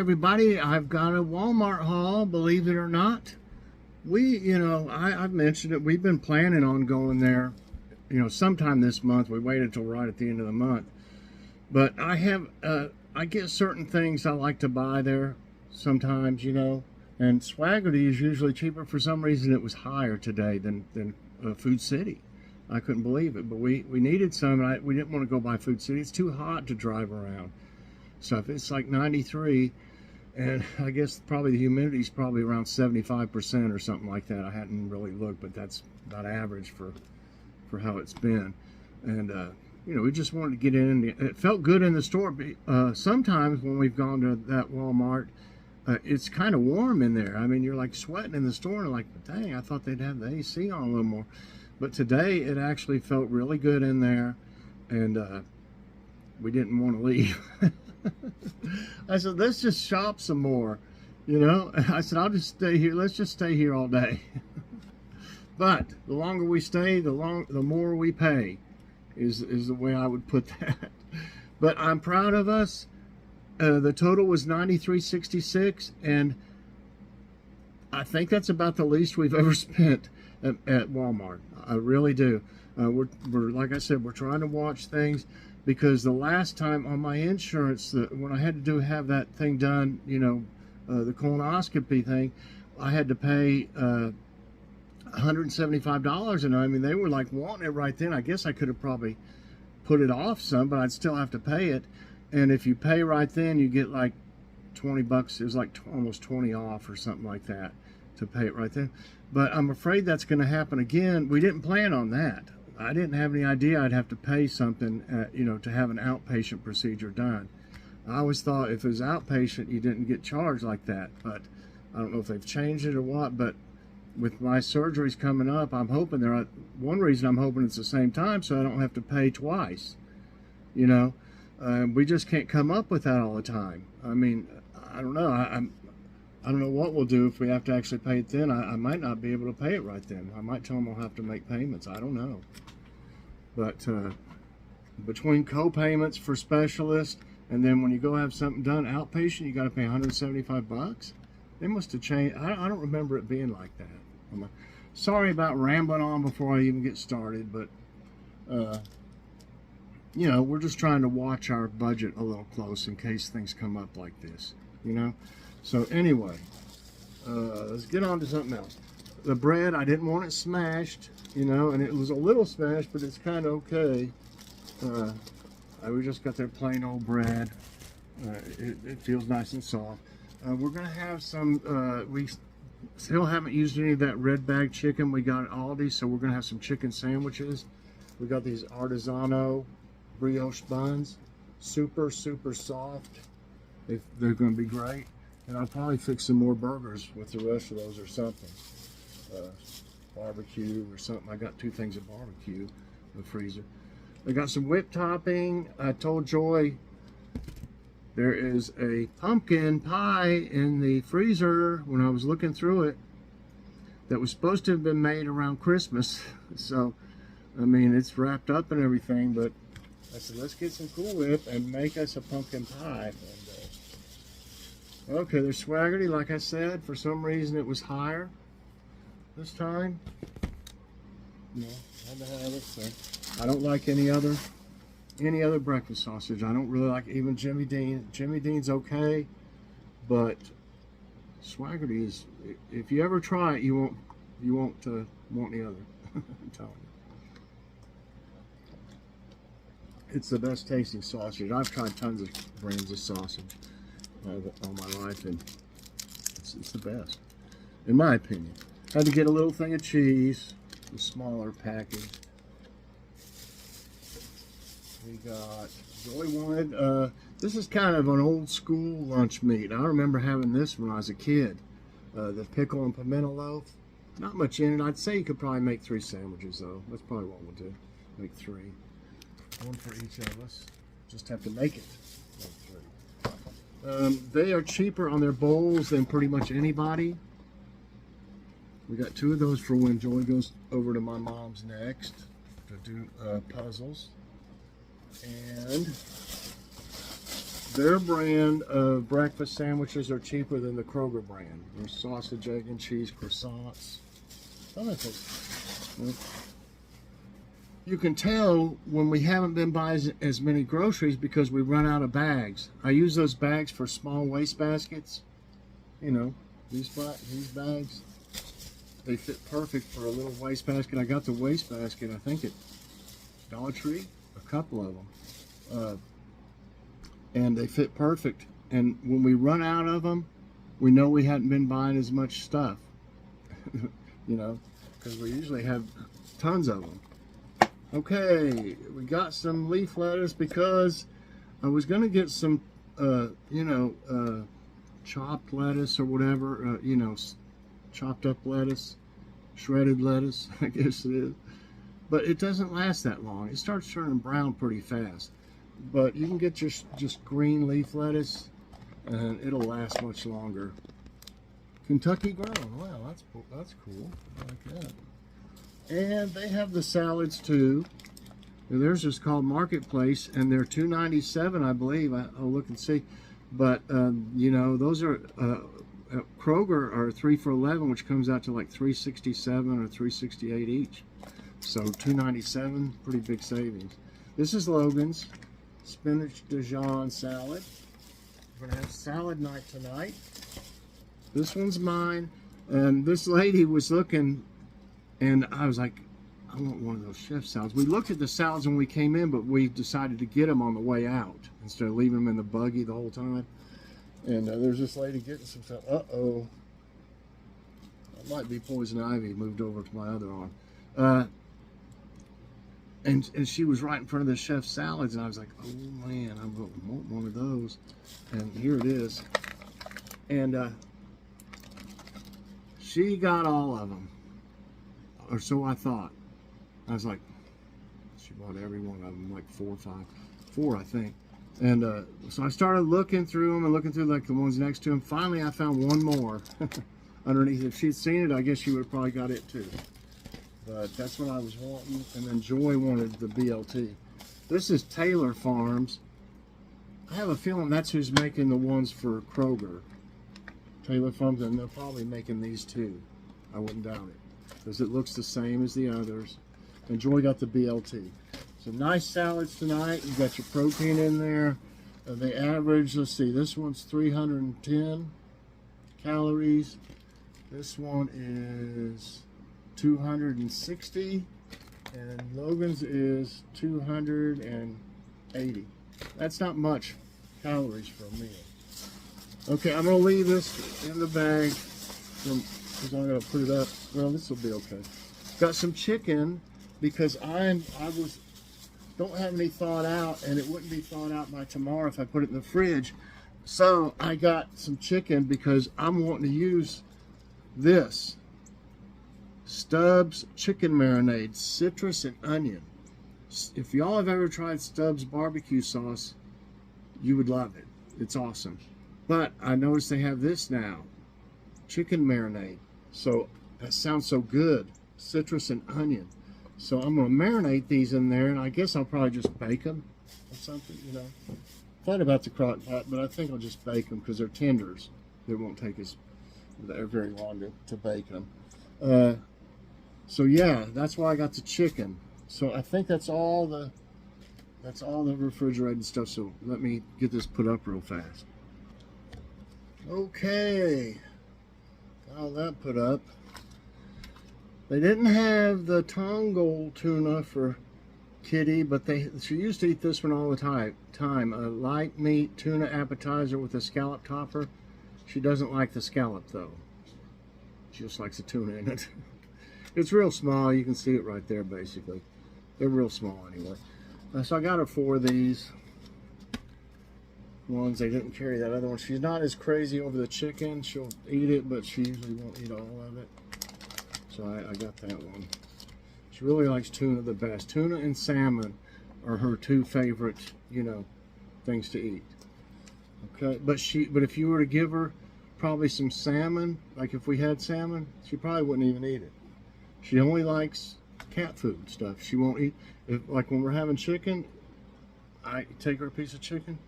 everybody. I've got a Walmart haul, believe it or not. I've mentioned it. We've been planning on going there, sometime this month. We waited till right at the end of the month. But I get certain things I like to buy there sometimes, and Swaggerty is usually cheaper. For some reason, it was higher today than Food City. I couldn't believe it, but we needed some, and we didn't want to go by Food City. It's too hot to drive around. So if it's like 93, and I guess probably the humidity is probably around 75% or something like that. I hadn't really looked, but that's about average for how it's been. And we just wanted to get in. It felt good in the store. Sometimes when we've gone to that Walmart, it's kind of warm in there. I mean, you're like sweating in the store, and like, dang, I thought they'd have the AC on a little more. But today it actually felt really good in there, and we didn't want to leave. I said, let's just shop some more, I said, I'll just stay here. Let's just stay here all day. But the longer we stay, the more we pay, is the way I would put that. But I'm proud of us. The total was $93.66, and I think that's about the least we've ever spent at Walmart. I really do. We're like I said, we're trying to watch things, because the last time on my insurance, when I had to have that thing done, the colonoscopy thing, I had to pay $175, and I mean, they were like wanting it right then. I guess I could have probably put it off some, but I'd still have to pay it. And if you pay right then, you get like 20 bucks. It was like almost 20 off or something like that to pay it right then. But I'm afraid that's going to happen again. We didn't plan on that. I didn't have any idea I'd have to pay something, to have an outpatient procedure done. I always thought if it was outpatient, you didn't get charged like that. But I don't know if they've changed it or what. But with my surgeries coming up, I'm hoping one reason I'm hoping it's the same time, so I don't have to pay twice. We just can't come up with that all the time. I mean, I don't know. I don't know what we'll do if we have to actually pay it then. I might not be able to pay it right then. I might tell them I'll have to make payments. I don't know. But between co-payments for specialists, and then when you go have something done outpatient, you got to pay 175 bucks. They must have changed. I don't remember it being like that. I'm sorry about rambling on before I even get started, but we're just trying to watch our budget a little close in case things come up like this. So anyway, let's get on to something else. The bread, I didn't want it smashed, and it was a little smashed, but it's kind of okay. We just got their plain old bread. It feels nice and soft. We're going to have some, we still haven't used any of that red bag chicken we got at Aldi, so we're going to have some chicken sandwiches. We got these Artisano brioche buns, super, super soft. They're going to be great. And I'll probably fix some more burgers with the rest of those or something. Barbecue or something. I got 2 things of barbecue in the freezer. I got some whipped topping. I told Joy there is a pumpkin pie in the freezer when I was looking through it that was supposed to have been made around Christmas. So, I mean, it's wrapped up and everything, but I said, let's get some Cool Whip and make us a pumpkin pie. And, okay, there's Swaggerty. Like I said, for some reason it was higher this time. Had to have it. So I don't like any other breakfast sausage. I don't really like even Jimmy Dean. Jimmy Dean's okay, but Swaggerty is. If you ever try it, you won't want any other. I'm telling you. It's the best tasting sausage. I've tried tons of brands of sausage all my life, and it's the best, in my opinion. Had to get a little thing of cheese, a smaller package. We got, Joy wanted, this is kind of an old school lunch meat. I remember having this when I was a kid. The pickle and pimento loaf. Not much in it. I'd say you could probably make 3 sandwiches though. That's probably what we'll do. Make 3. 1 for each of us. Just have to make it. Make 3. They are cheaper on their bowls than pretty much anybody. We got 2 of those for when Joy goes over to my mom's next to do puzzles. And Their brand of breakfast sandwiches are cheaper than the Kroger brand. There's sausage, egg, and cheese croissants. Oh, that's it. You can tell when we haven't been buying as many groceries because we run out of bags. I use those bags for small waste baskets. You know, these bags. They fit perfect for a little waste basket. I got the waste basket, I think, at Dollar Tree, a couple of them. And they fit perfect. And when we run out of them, we know we hadn't been buying as much stuff. You know, because we usually have tons of them. Okay, we got some leaf lettuce because I was going to get some, chopped lettuce or whatever, chopped up lettuce, shredded lettuce, I guess it is. But it doesn't last that long. It starts turning brown pretty fast. But you can get just green leaf lettuce and it'll last much longer. Kentucky grown. Wow, that's cool. I like that. And they have the salads too. And theirs is called Marketplace, and they're $2.97, I believe. I'll look and see. But those are at Kroger are 3 for $11, which comes out to like $3.67 or $3.68 each. So $2.97, pretty big savings. This is Logan's spinach Dijon salad. We're gonna have salad night tonight. This one's mine, and this lady was looking. And I was like, I want one of those chef salads. We looked at the salads when we came in, but we decided to get them on the way out instead of leaving them in the buggy the whole time. And there's this lady getting some stuff. Uh-oh. That might be poison ivy moved over to my other arm. And she was right in front of the chef salads, and I was like, oh man, I'm going to want one of those. And here it is. And she got all of them. Or so I thought. I was like, she bought every one of them, like 4 or 5. 4, I think. And so I started looking through them and looking through like the ones next to them. Finally, I found one more underneath. If she'd seen it, I guess she would have probably got it too. But that's what I was wanting. And then Joy wanted the BLT. This is Taylor Farms. I have a feeling that's who's making the ones for Kroger. Taylor Farms, and they're probably making these too. I wouldn't doubt it, because it looks the same as the others. And Joy got the BLT. So nice salads tonight. You got your protein in there. They average, let's see, this one's 310 calories. This one is 260. And Logan's is 280. That's not much calories for a meal. Okay, I'm going to leave this in the bag because I'm going to put it up. Well, this will be okay. Got some chicken because don't have any thawed out, and it wouldn't be thawed out by tomorrow if I put it in the fridge. So I got some chicken because I'm wanting to use this Stubbs chicken marinade, citrus and onion. If y'all have ever tried Stubbs barbecue sauce, you would love it. It's awesome. But I noticed they have this now, chicken marinade. So that sounds so good, citrus and onion. So I'm going to marinate these in there, and I guess I'll probably just bake them or something, Thought about the crock pot, but I think I'll just bake them because they're tenders. They won't take us very long to bake them. So yeah, that's why I got the chicken. So I think that's all the refrigerated stuff. So let me get this put up real fast. Okay, got all that put up. They didn't have the Tongal tuna for Kitty, but she used to eat this one all the time. A light meat tuna appetizer with a scallop topper. She doesn't like the scallop though. She just likes the tuna in it. It's real small. You can see it right there basically. They're real small anyway. So I got her 4 of these ones. They didn't carry that other one. She's not as crazy over the chicken. She'll eat it, but she usually won't eat all of it. So I got that one. She really likes tuna the best. Tuna and salmon are her 2 favorite, things to eat. Okay, but if you were to give her probably some salmon, like if we had salmon, she probably wouldn't even eat it. She only likes cat food stuff. She won't eat, like when we're having chicken, I take her a piece of chicken.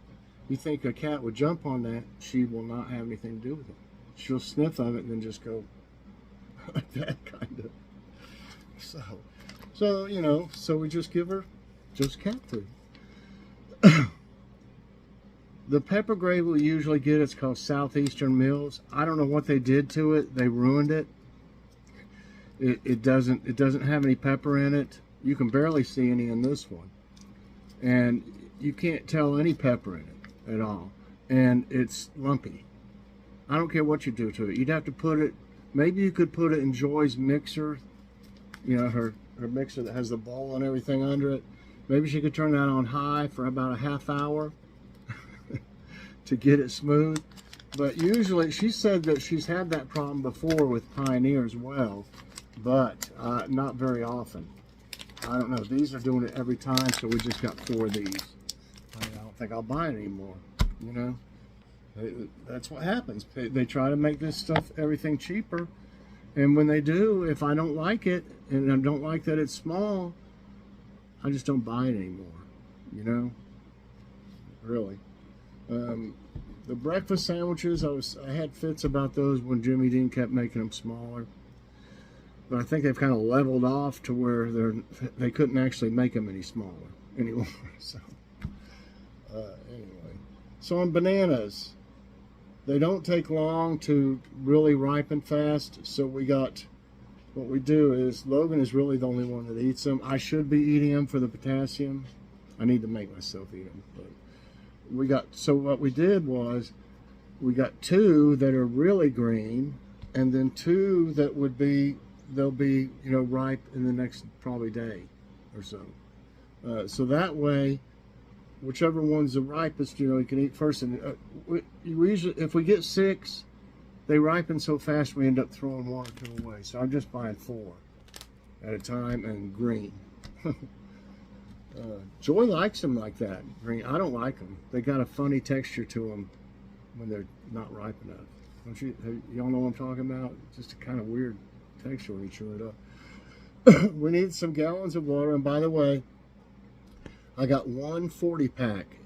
You think a cat would jump on that, she will not have anything to do with it. She'll sniff of it and then just go like that, kind of. So you know, so we just give her just cat food. The pepper gravy we usually get, it's called Southeastern Mills. I don't know what they did to it. They ruined it. It doesn't have any pepper in it. You can barely see any in this one. And you can't tell any pepper in it at all. And it's lumpy. I don't care what you do to it. You'd have to put it, maybe you could put it in Joy's mixer, you know, her mixer that has the bowl and everything under it. Maybe she could turn that on high for about a half hour to get it smooth. But usually, she said that she's had that problem before with Pioneer as well, but not very often. I don't know. These are doing it every time, so we just got 4 of these. I don't think I'll buy it anymore, you know. That's what happens. They try to make this stuff, everything cheaper, and when they do, if I don't like it, and I don't like that it's small, I just don't buy it anymore, you know, really. The breakfast sandwiches, I had fits about those when Jimmy Dean kept making them smaller, but I think they've kind of leveled off to where they couldn't actually make them any smaller anymore. So anyway, so on bananas, they don't take long to really ripen fast. So what we do is, Logan is really the only one that eats them. I should be eating them for the potassium. I need to make myself eat them. But so what we did was, we got 2 that are really green, and then 2 that they'll be, you know, ripe in the next probably day or so. So that way, whichever one's the ripest, you know, you can eat first. And we usually, if we get 6, they ripen so fast we end up throwing 1 or 2 away. So I'm just buying 4 at a time, and green. Joy likes them like that, green. I don't like them. They got a funny texture to them when they're not ripe enough. Don't you? Y'all know what I'm talking about? Just a kind of weird texture when you chew it up. We need some gallons of water. And by the way, I got 1 40-pack.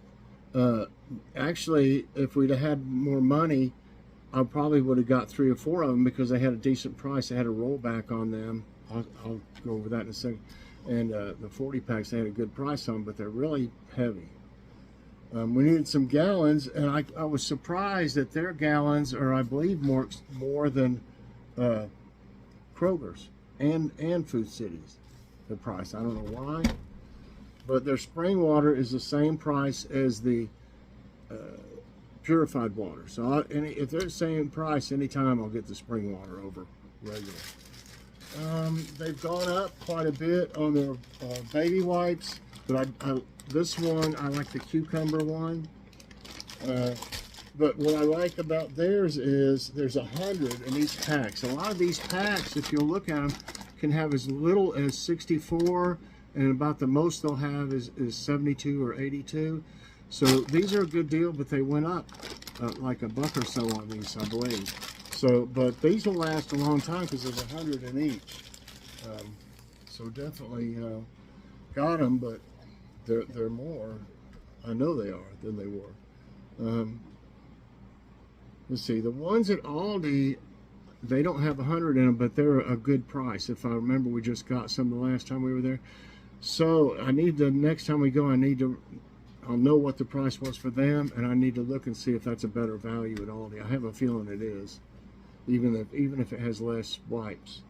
Actually, if we'd have had more money, I probably would have got 3 or 4 of them, because they had a decent price. They had a rollback on them. I'll go over that in a second. And the 40-packs, they had a good price on them, but they're really heavy. We needed some gallons, and I was surprised that their gallons are, I believe, more than Kroger's and Food City's, the price. I don't know why, but their spring water is the same price as the purified water. So if they're the same price, anytime I'll get the spring water over regular. They've gone up quite a bit on their baby wipes, but this one, I like the cucumber one. But what I like about theirs is there's 100 in each pack. So a lot of these packs, if you'll look at them, can have as little as 64, and about the most they'll have is 72 or 82. So these are a good deal, but they went up like $1 or so on these, I believe. So, but these will last a long time because there's 100 in each. So definitely, you know, got them, but they're more, I know they are, than they were. Let's see, the ones at Aldi, they don't have 100 in them, but they're a good price. If I remember, we just got some the last time we were there. So I need to, next time we go, I'll know what the price was for them, and I need to look and see if that's a better value at Aldi. I have a feeling it is, even if it has less wipes.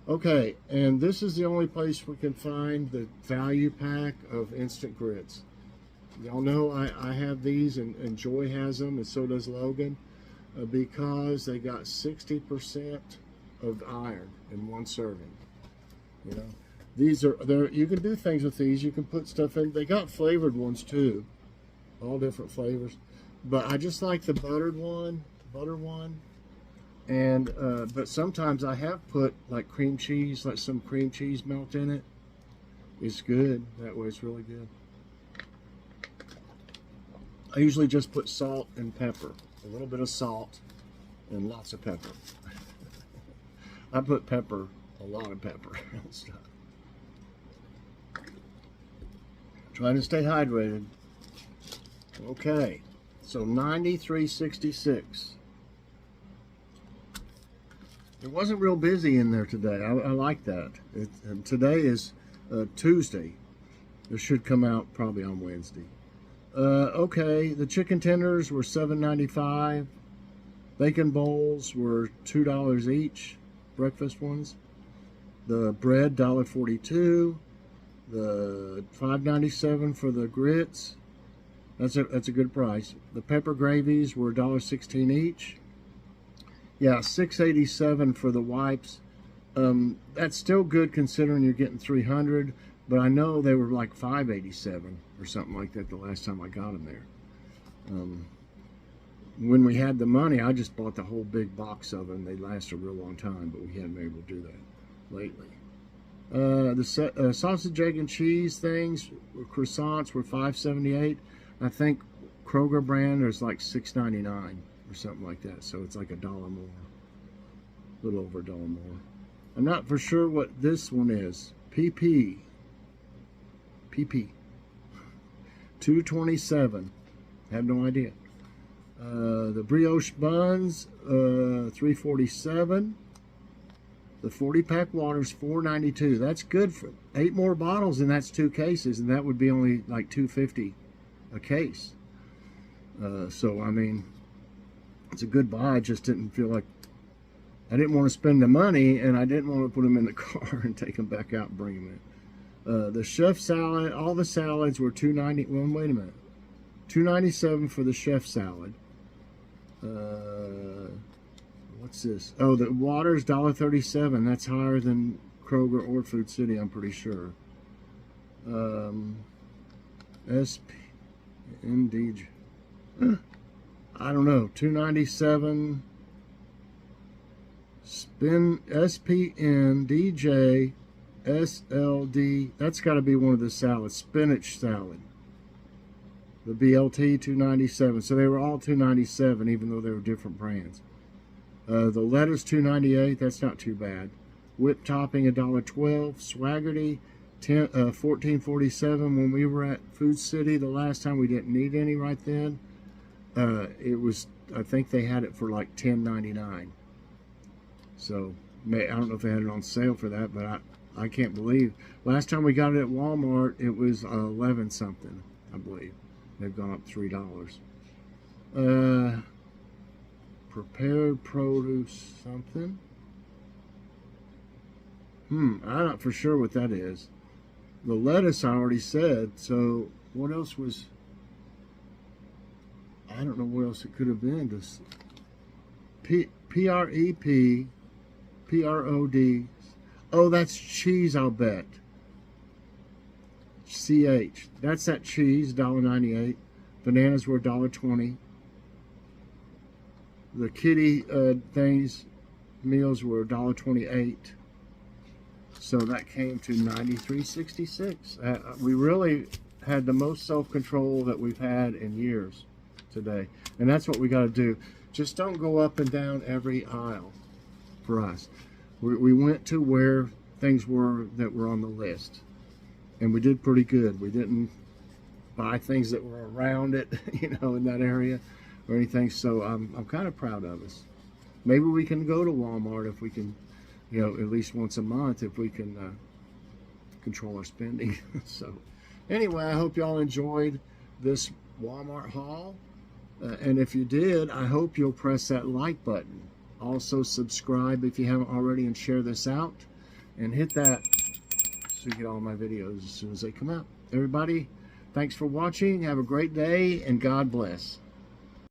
Okay, and this is the only place we can find the value pack of instant grits. Y'all know I have these, and Joy has them, and so does Logan, because they got 60% of iron in one serving. You know, these are you can do things with these. You can put stuff in. They got flavored ones too, all different flavors. But I just like the butter one. And but sometimes I have put like cream cheese, let some cream cheese melt in it. It's good that way. It's really good. I usually just put salt and pepper, a little bit of salt and lots of pepper. I put pepper, a lot of pepper and stuff. Trying to stay hydrated. Okay, So $93.66. It wasn't real busy in there today. I like that. And today is Tuesday. It should come out probably on Wednesday. Okay, the chicken tenders were $7.95. Bacon bowls were $2 each, breakfast ones. The bread, $1.42. The $5.97 for the grits. That's a good price. The pepper gravies were $1.16 each. Yeah, $6.87 for the wipes. That's still good considering you're getting 300, but I know they were like $5.87 or something like that the last time I got them there. When we had the money, I just bought the whole big box of them. They last a real long time, but we haven't been able to do that lately. The sausage, egg, and cheese things, croissants were $5.78. I think Kroger brand is like $6.99 or something like that. So it's like $1 more, a little over $1 more. I'm not for sure what this one is. PP, $2.27. Have no idea. The brioche buns, $3.47. The 40-pack water's $4.92. That's good for 8 more bottles, and that's 2 cases, and that would be only like $2.50 a case. So I mean, it's a good buy. I just didn't feel like I didn't want to spend the money, and I didn't want to put them in the car and take them back out and bring them in. The chef salad, all the salads were $2.90. Well, wait a minute, $2.97 for the chef salad. What's this? Oh, the water's $1.37. That's higher than Kroger or Food City, I'm pretty sure. SPNDJ. I don't know. $2.97. SPNDJ SLD. That's got to be one of the salads. Spinach salad. The BLT $2.97. So they were all $2.97, even though they were different brands. The lettuce $2.98. That's not too bad. Whipped topping $1.12. Swaggerty $14.47. When we were at Food City the last time, we didn't need any right then. It was, I think they had it for like $10.99. So I don't know if they had it on sale for that, but I can't believe last time we got it at Walmart it was 11 something, I believe. They've gone up $3. Prepared produce something. I'm not for sure what that is. The lettuce I already said. So what else was? I don't know what else it could have been. This PREP PROD. Oh, that's cheese, I'll bet. CH. That's that cheese, $1.98. Bananas were $1.20. The kitty things, meals were $1.28. So that came to $93.66. We really had the most self-control that we've had in years today. And that's what we got to do. Just don't go up and down every aisle for us. We went to where things were that were on the list. And we did pretty good. We didn't buy things that were around it, in that area or anything. So I'm kind of proud of us. Maybe we can go to Walmart if we can, at least once a month if we can control our spending. So anyway, I hope y'all enjoyed this Walmart haul. And if you did, I hope you'll press that like button. Also subscribe if you haven't already and share this out. And hit that so you get all my videos as soon as they come out. Everybody, thanks for watching. Have a great day and God bless.